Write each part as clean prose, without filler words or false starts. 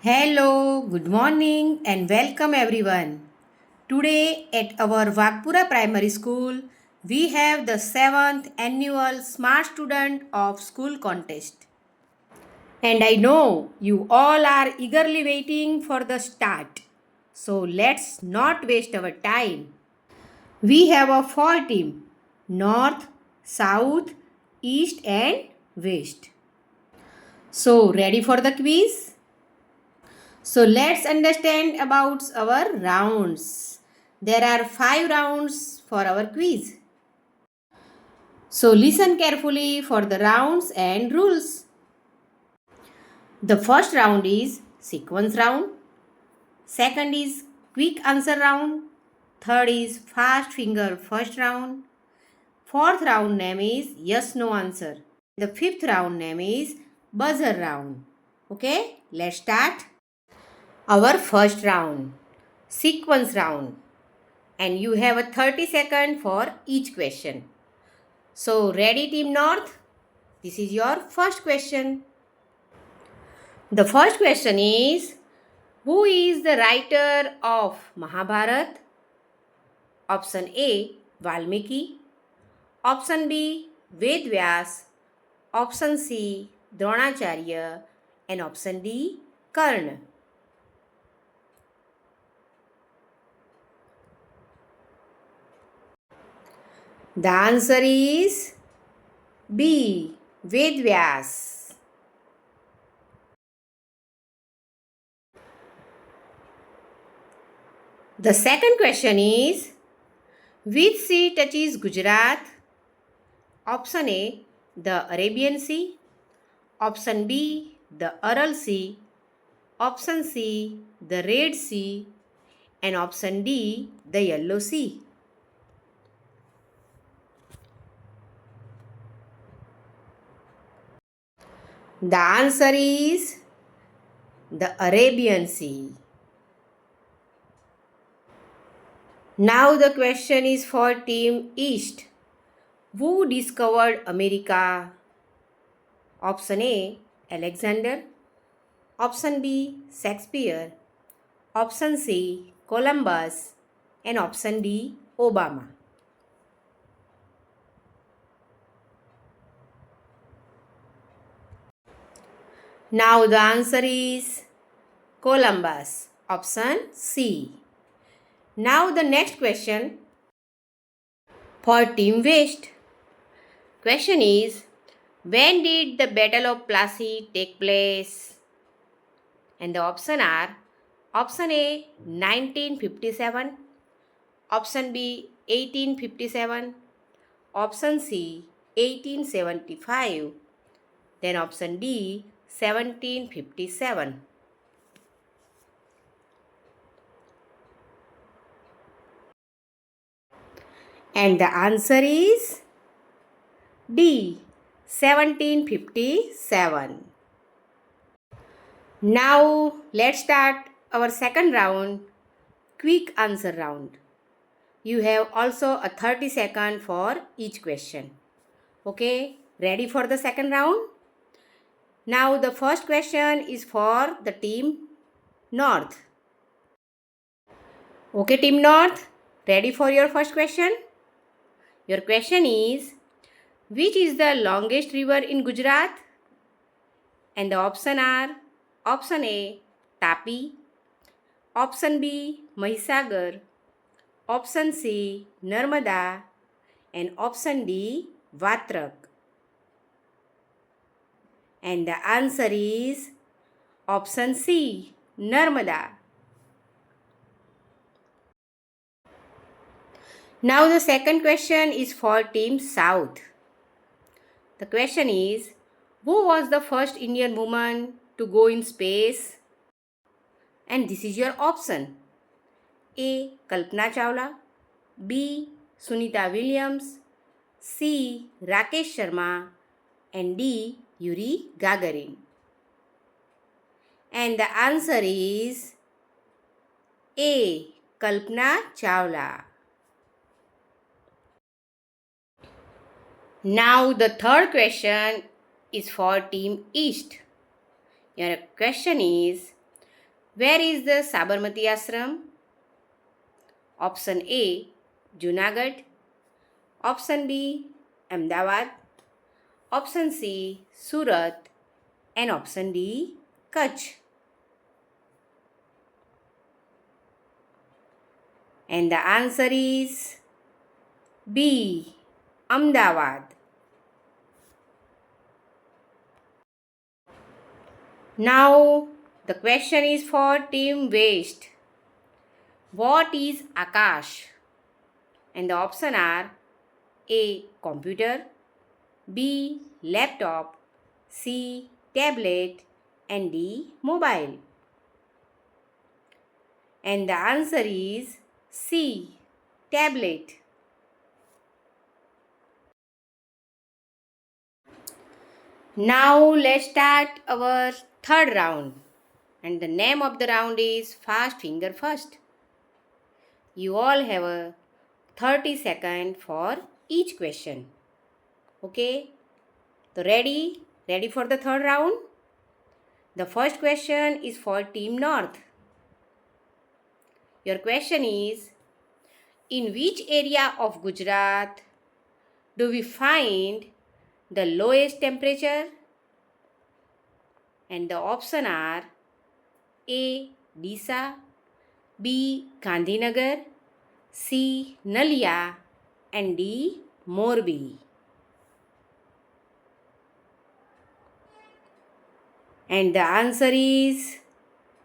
Hello, good morning, and welcome everyone. Today at our Vagpura Primary School, we have the 7th annual Smart Student of School contest. And I know you all are eagerly waiting for the start. So let's not waste our time. We have a four team: North, South, East, and West. So, ready for the quiz? So let's understand about our rounds. There are 5 rounds for our quiz. So listen carefully for the rounds and rules. The first round is sequence round. Second is quick answer round. Third is fast finger first round. Fourth round name is yes no answer. The fifth round name is buzzer round. Okay, let's start. Our first round, sequence round. And you have a 30 second for each question. So ready team North? This is your first question. The first question is, who is the writer of Mahabharat? Option A, Valmiki. Option B, Ved Vyas. Option C, Dronacharya. And option D, Karna. The answer is B, Ved Vyas. The second question is, which sea touches Gujarat? Option A, the Arabian Sea. Option B, the Aral Sea. Option C, the Red Sea. And option D, the Yellow Sea. The answer is the Arabian Sea. Now the question is for Team East. Who discovered America? Option A, Alexander. Option B, Shakespeare. Option C, Columbus. And option D, Obama. Now the answer is Columbus. Option C. Now the next question for Team West. Question is, when did the Battle of Plassey take place? And the option are option A 1957, option B 1857, option C 1875, then option D 1757. And the answer is D 1757. Now let's start our second round, quick answer round. You have also a 30 second for each question. Okay, ready for the second round? Now the first question is for the team North. Okay, team North, ready for your first question? Your question is, which is the longest river in Gujarat? And the option are option A Tapi, option B Mahisagar, option C Narmada, and option D Vatrak. And the answer is option C Narmada. Now the second question is for Team South. The question is, who was the first Indian woman to go in space? And this is your option. A. Kalpana Chawla, B. Sunita Williams, C. Rakesh Sharma, and D. Yuri Gagarin. And the answer is A. Kalpana Chawla. Now the third question is for Team East. Your question is, Where is the Sabarmati Ashram? Option A, Junagadh. Option B, Ahmedabad. Option C, Surat. And option D, Kutch. And the answer is B, Ahmedabad. Now the question is for Team West. What is Akash? And the options are A, computer, B, laptop, C, tablet, and D, mobile. And the answer is C, tablet. Now let's start our third round. And the name of the round is Fast Finger First. You all have a 30 seconds for each question. Okay? So ready? Ready for the third round? The first question is for Team North. Your question is, in which area of Gujarat do we find the lowest temperature? And the options are A, Disa, B, Gandhinagar, C, Nalia, and D, Morbi. And the answer is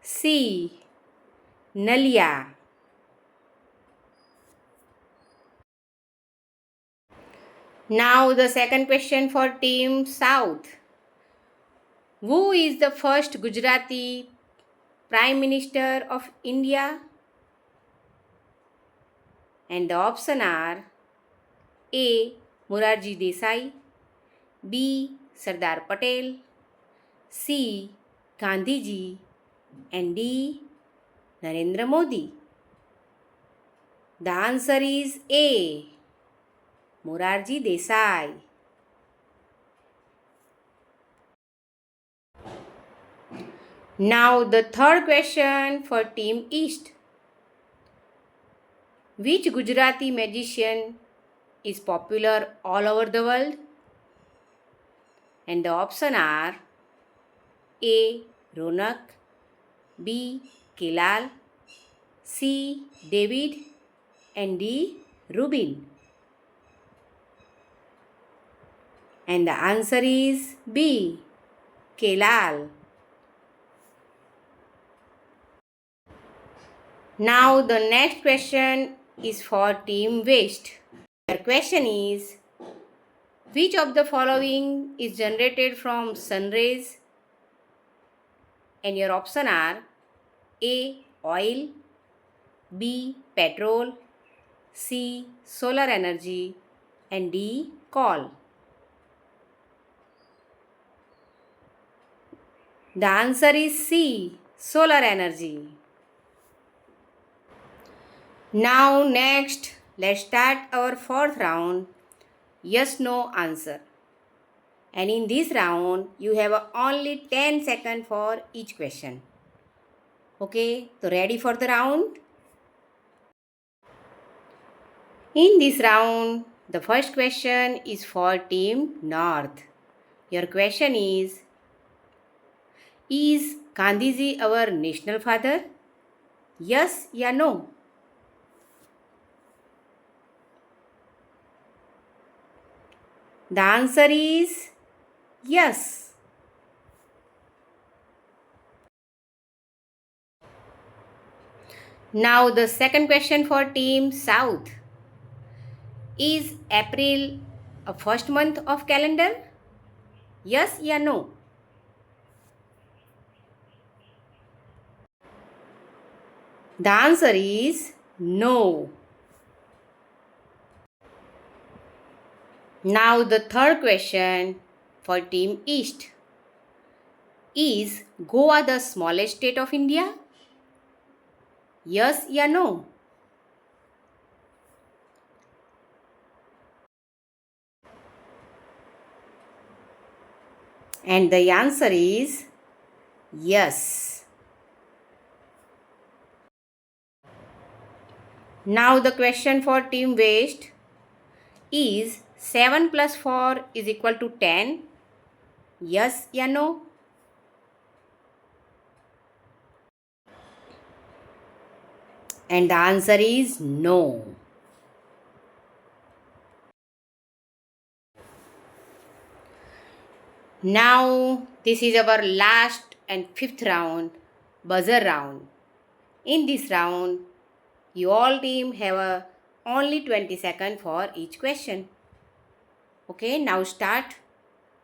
C, Nalia. Now the second question for Team South. Who is the first Gujarati Prime Minister of India? And the options are A, Morarji Desai, B, Sardar Patel, C, Gandhiji, and D, Narendra Modi. The answer is A, Morarji Desai. Now the third question for Team East. Which Gujarati magician is popular all over the world? And the options are A, Ronak, B, Kelal, C, David, and D, Rubin. And the answer is B, Kelal. Now the next question is for Team West. Your question is, which of the following is generated from sun rays? And your options are A, oil, B, petrol, C, solar energy, and D, coal. The answer is C, solar energy. Now next, let's start our fourth round, yes no answer. And in this round, you have only 10 seconds for each question. Okay, so ready for the round? In this round, the first question is for Team North. Your question is Gandhiji our national father? Yes or no? The answer is yes. Now the second question for Team South. Is April a first month of calendar? Yes or no? The answer is no. Now the third question for Team East. Is Goa the smallest state of India? Yes or no? And the answer is yes. Now the question for team waste is 7 plus 4 is equal to 10. Yes or no? And the answer is no. Now this is our last and fifth round, buzzer round. In this round, you all team have only 20 seconds for each question. Okay, now start.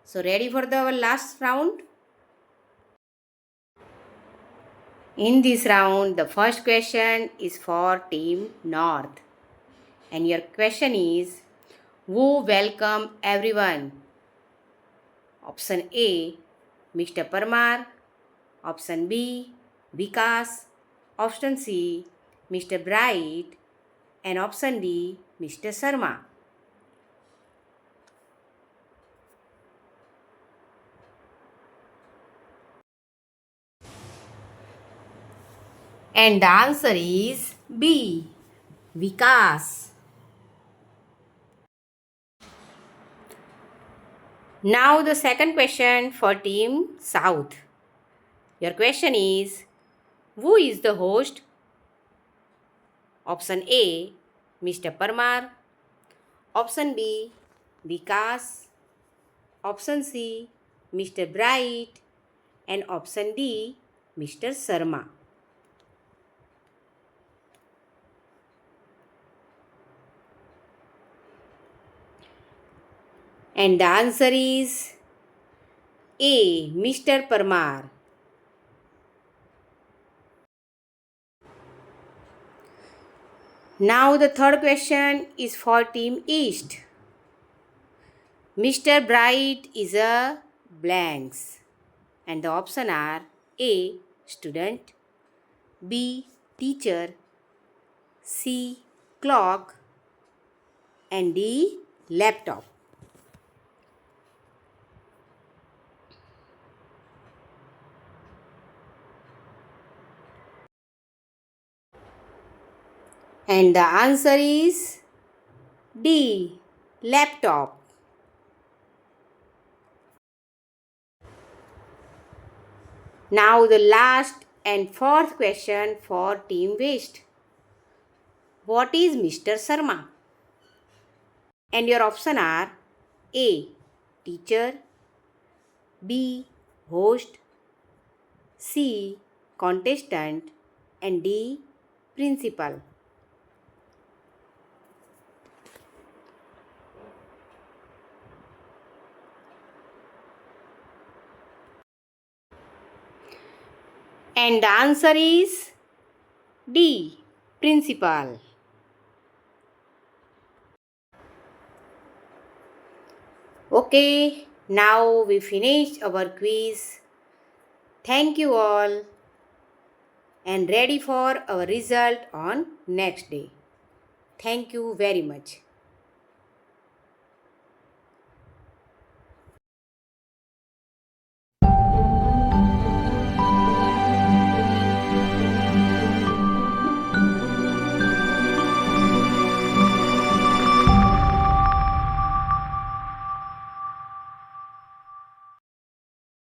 So ready for the last round? In this round, the first question is for Team North. And your question is, who welcome everyone? Option A, Mr. Parmar. Option B, Vikas. Option C, Mr. Bright. And option D, Mr. Sharma. And the answer is B, Vikas. Now the second question for Team South. Your question is, who is the host? Option A, Mr. Parmar. Option B, Vikas. Option C, Mr. Bright. And option D, Mr. Sharma. And the answer is A, Mr. Parmar. Now the third question is for Team East. Mr. Bright is a blanks. And the options are A, student, B, teacher, C, clock, and D, laptop. And the answer is D, laptop. Now the last and fourth question for Team Waste. What is Mr. Sharma? And your options are A, teacher, B, host, C, contestant, and D, principal. And the answer is D, principal. Okay, now we finished our quiz. Thank you all and ready for our result on next day. Thank you very much.